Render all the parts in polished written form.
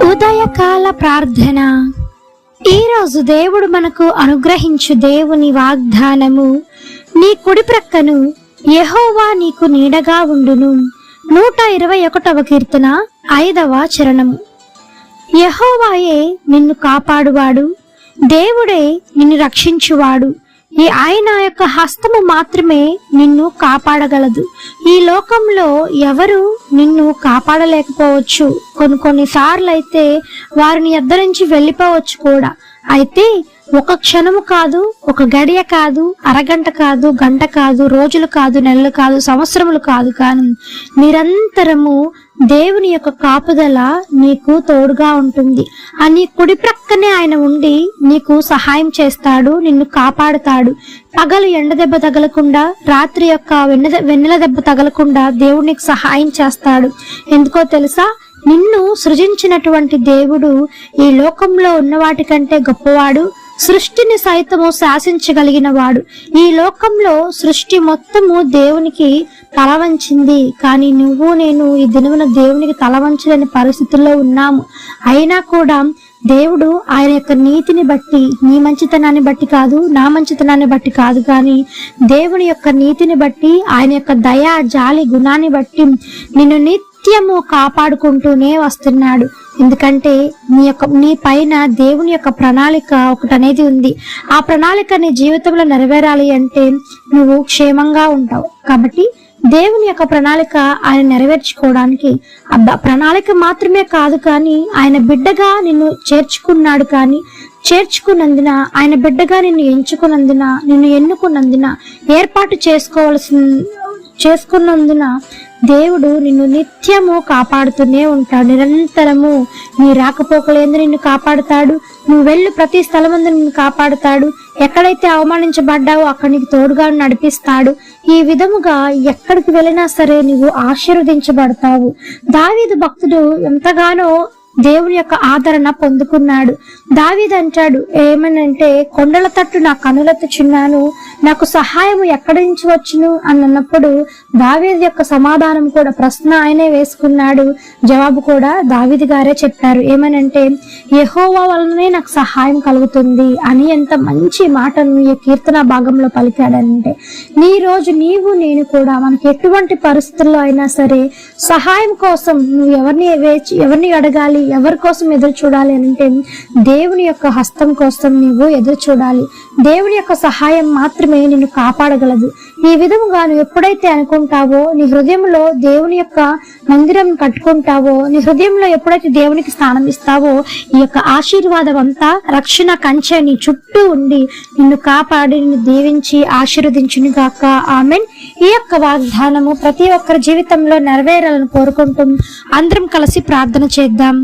ఉదయకాల ప్రార్థన. ఈరోజు దేవుడు మనకు అనుగ్రహించు దేవుని వాగ్దానము. నీ కుడి ప్రక్కను యెహోవా నీకు నీడగా ఉండును. 121వ కీర్తన 5వ చరణము. యెహోవాయే నిన్ను కాపాడువాడు, దేవుడే నిన్ను రక్షించువాడు. ఈ ఆయన యొక్క హస్తము మాత్రమే నిన్ను కాపాడగలదు. ఈ లోకంలో ఎవరు నిన్ను కాపాడలేకపోవచ్చు. కొన్నిసార్లు అయితే వారిని యొద్ద నుంచి వెళ్ళిపోవచ్చు కూడా. అయితే ఒక క్షణము కాదు, ఒక గడియ కాదు, అరగంట కాదు, గంట కాదు, రోజులు కాదు, నెలలు కాదు, సంవత్సరములు కాదు, కానీ నిరంతరము దేవుని యొక్క కాపుదల నీకు తోడుగా ఉంటుంది. నీ కుడి ప్రక్కనే ఆయన ఉండి నీకు సహాయం చేస్తాడు, నిన్ను కాపాడుతాడు. పగలు ఎండ దెబ్బ తగలకుండా, రాత్రి యొక్క వెన్నెల దెబ్బ తగలకుండా దేవుడు నీకు సహాయం చేస్తాడు. ఎందుకో తెలుసా? నిన్ను సృజించినటువంటి దేవుడు ఈ లోకంలో ఉన్న వాటి కంటే గొప్పవాడు. సృష్టిని సైతము శాసించగలిగిన వాడు. ఈ లోకంలో సృష్టి మొత్తము దేవునికి తలవంచింది, కానీ నువ్వు నేను ఈ దినమున దేవునికి తలవంచలేని పరిస్థితుల్లో ఉన్నాము. అయినా కూడా దేవుడు ఆయన యొక్క నీతిని బట్టి, నీ మంచితనాన్ని బట్టి కాదు, నా మంచితనాన్ని బట్టి కాదు, కానీ దేవుని యొక్క నీతిని బట్టి, ఆయన యొక్క దయా జాలి గుణాన్ని బట్టి నిన్ను నిత్యము కాపాడుకుంటూనే వస్తున్నాడు. ఎందుకంటే నీ పైన దేవుని యొక్క ప్రణాళిక ఒకటనేది ఉంది. ఆ ప్రణాళిక నీ జీవితంలో నెరవేరాలి అంటే నువ్వు క్షేమంగా ఉంటావు. కాబట్టి దేవుని యొక్క ప్రణాళిక ఆయన నెరవేర్చుకోవడానికి ప్రణాళిక మాత్రమే కాదు, కానీ ఆయన బిడ్డగా నిన్ను చేర్చుకున్నాడు. కానీ చేర్చుకున్నందున, ఆయన బిడ్డగా నిన్ను ఎంచుకున్నందున, నిన్ను ఎన్నుకున్నందున, ఏర్పాటు చేసుకున్నందున దేవుడు నిన్ను నిత్యము కాపాడుతూనే ఉంటాడు. నిరంతరము నీ రాకపోకలేందు నిన్ను కాపాడుతాడు. నువ్వు వెళ్ళు ప్రతి స్థలమందు నిన్ను కాపాడుతాడు. ఎక్కడైతే అవమానించబడ్డావో అక్కడ నీకు తోడుగా నడిపిస్తాడు. ఈ విధముగా ఎక్కడికి వెళ్ళినా సరే నువ్వు ఆశీర్వదించబడతావు. దావీదు భక్తుడు ఎంతగానో దేవుని యొక్క ఆదరణ పొందుకున్నాడు. దావీదు అంటాడు ఏమనంటే, కొండల తట్టు నా కనులెత్తుచున్నాను, నాకు సహాయము ఎక్కడి నుంచి వచ్చును అని అన్నప్పుడు దావీదు యొక్క సమాధానం కూడా, ప్రశ్న ఆయనే వేసుకున్నాడు, జవాబు కూడా దావీదు గారే చెప్పారు. ఏమనంటే, యెహోవా వలననే నాకు సహాయం కలుగుతుంది అని. ఎంత మంచి మాటను ఈ కీర్తన భాగంలో పలికాడంటే, నీ రోజు నీవు నేను కూడా మనకి ఎటువంటి పరిస్థితుల్లో అయినా సరే సహాయం కోసం నువ్వు ఎవరిని అడగాలి, ఎవరి కోసం ఎదురు చూడాలి అంటే దేవుని యొక్క హస్తం కోసం నువ్వు ఎదురు చూడాలి. దేవుని యొక్క సహాయం మాత్రమే నిన్ను కాపాడగలదు. ఈ విధముగా నువ్వు ఎప్పుడైతే అనుకుంటావో, నీ హృదయంలో దేవుని యొక్క మందిరం కట్టుకుంటావో, నీ హృదయంలో ఎప్పుడైతే దేవునికి స్థానం ఇస్తావో, ఈ యొక్క ఆశీర్వాదం అంతా రక్షణ కంచె నీ చుట్టూ ఉండి నిన్ను కాపాడి నిన్ను దీవించి ఆశీర్వదించును గాక. ఆమెన్. ఈ యొక్క వాగ్దానము ప్రతి ఒక్కరి జీవితంలో నెరవేరాలని కోరుకుంటూ అందరం కలిసి ప్రార్థన చేద్దాం.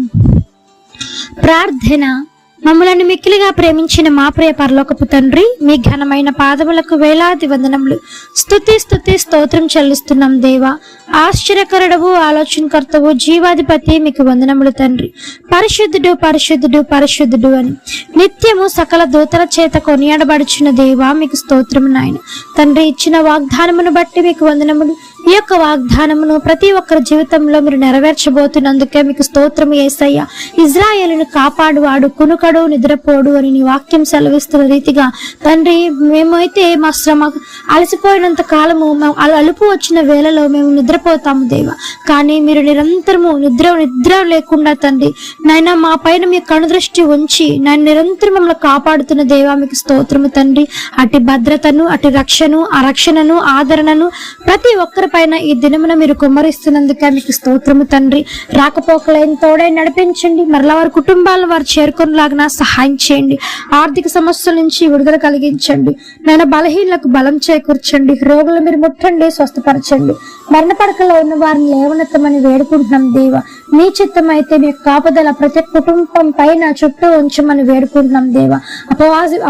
ప్రార్థన. మమ్మలను మిక్కిలిగా ప్రేమించిన మా ప్రియ పరలోకపు తండ్రి, మీ ఘనమైన పాదములకు వేలాది వందనములు, స్తుతి స్తోత్రం చెల్లిస్తున్నాం దేవా. ఆశ్చర్యకరుడవు, ఆలోచనకర్తవు, జీవాధిపతి మీకు వందనములు తండ్రి. పరిశుద్ధుడు పరిశుద్ధుడు పరిశుద్ధుడు అని నిత్యము సకల దూతల చేత కొనియాడబడుచున్న దేవా, మీకు స్తోత్రము నాయన. తండ్రి, ఇచ్చిన వాగ్దానమును బట్టి మీకు వందనములు. ఈ యొక్క వాగ్దానమును ప్రతి ఒక్కరి జీవితంలో మీరు నెరవేర్చబోతున్నందుకే మీకు స్తోత్రము యేసయ్య. ఇజ్రాయేలును కాపాడువాడు, కునుకడు నిద్రపోడు అని నీ వాక్యం సెలవిస్తున్న రీతిగా తండ్రి, మేమైతే మా శ్రమ అలసిపోయినంత కాలము, అలుపు వచ్చిన వేళలో మేము నిద్రపోతాము దేవా. కానీ మీరు నిరంతరము నిద్ర లేకుండా తండ్రి నాయన మా పైన మీ కనుదృష్టి ఉంచి నన్ను నిరంతరం మమ్మల్ని కాపాడుతున్న దేవా, మీకు స్తోత్రము తండ్రి. అటు భద్రతను, అటు రక్షణను, ఆదరణను ప్రతి ఒక్కరి పైన ఈ దినమున మీరు కుమ్మరిస్తున్నందుకే మీకు స్తోత్రము తండ్రి. రాకపోకలైన తోడై నడిపించండి. మరలా వారి కుటుంబాలను వారు చేరుకునేలాగా సహాయం చేయండి. ఆర్థిక సమస్యల నుంచి విడుదల కలిగించండి. నేను బలహీనలకు బలం చేకూర్చండి. రోగులు మీరు ముట్టండి, స్వస్థపరచండి. మరణ పడకలో ఉన్న వారిని లేవనెత్తమని వేడుకుంటున్నాం దేవా. మీ చిత్తం అయితే మీ కాపుదల ప్రతి కుటుంబం పైన చుట్టూ ఉంచమని వేడుకుంటున్నాం దేవా.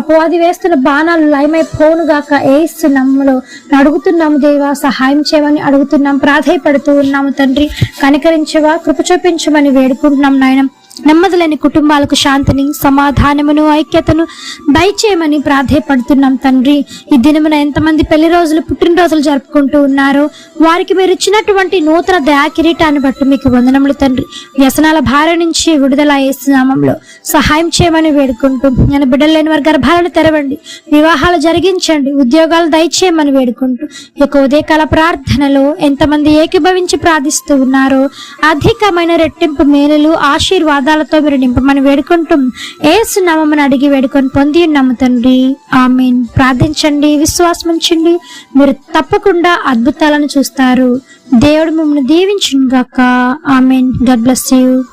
అపవాది వేస్తున్న బాణాలు లయమైపోను గాక ఏసు నమ్మలో అడుగుతున్నాము దేవా. సహాయం చేయమని అడుగుతున్నాం, ప్రాధేయపడుతూ ఉన్నాము తండ్రి. కనికరించవా, కృప చూపించమని వేడుకుంటున్నాం నాయన. నెమ్మది లేని కుటుంబాలకు శాంతిని, సమాధానమును, ఐక్యతను దయచేయమని ప్రాధేయపడుతున్నాం తండ్రి. ఈ దినమున ఎంతమంది పెళ్లి రోజులు, పుట్టినరోజులు జరుపుకుంటూ ఉన్నారో వారికి మీరు ఇచ్చినటువంటి నూతన దయా కిరీటాన్ని బట్టి మీకు వందనములు తండ్రి. వ్యసనాల భారం నుంచి విడుదల యేసు నామములో సహాయం చేయమని వేడుకుంటూ, నేను బిడ్డలు లేని వారి గర్భాలను తెరవండి, వివాహాలు జరిగించండి, ఉద్యోగాలు దయచేయమని వేడుకుంటూ, ఈ యొక్క ఉదయకాల ప్రార్థనలో ఎంతమంది ఏకీభవించి ప్రార్థిస్తూ ఉన్నారో అధికమైన రెట్టింపు మేలులు, ఆశీర్వాదాలతో మీరు నింపమని వేడుకుంటూ యేసు నామమున అడిగి వేడుకొని పొంది ఉన్నాము తండ్రి. ఆమేన్. ప్రార్థించండి, విశ్వాసం ఉంచండి, మీరు తప్పకుండా అద్భుతాలను చూస్తారు. దేవుడు మిమ్మల్ని దీవించును గాక. ఆమేన్. God bless you.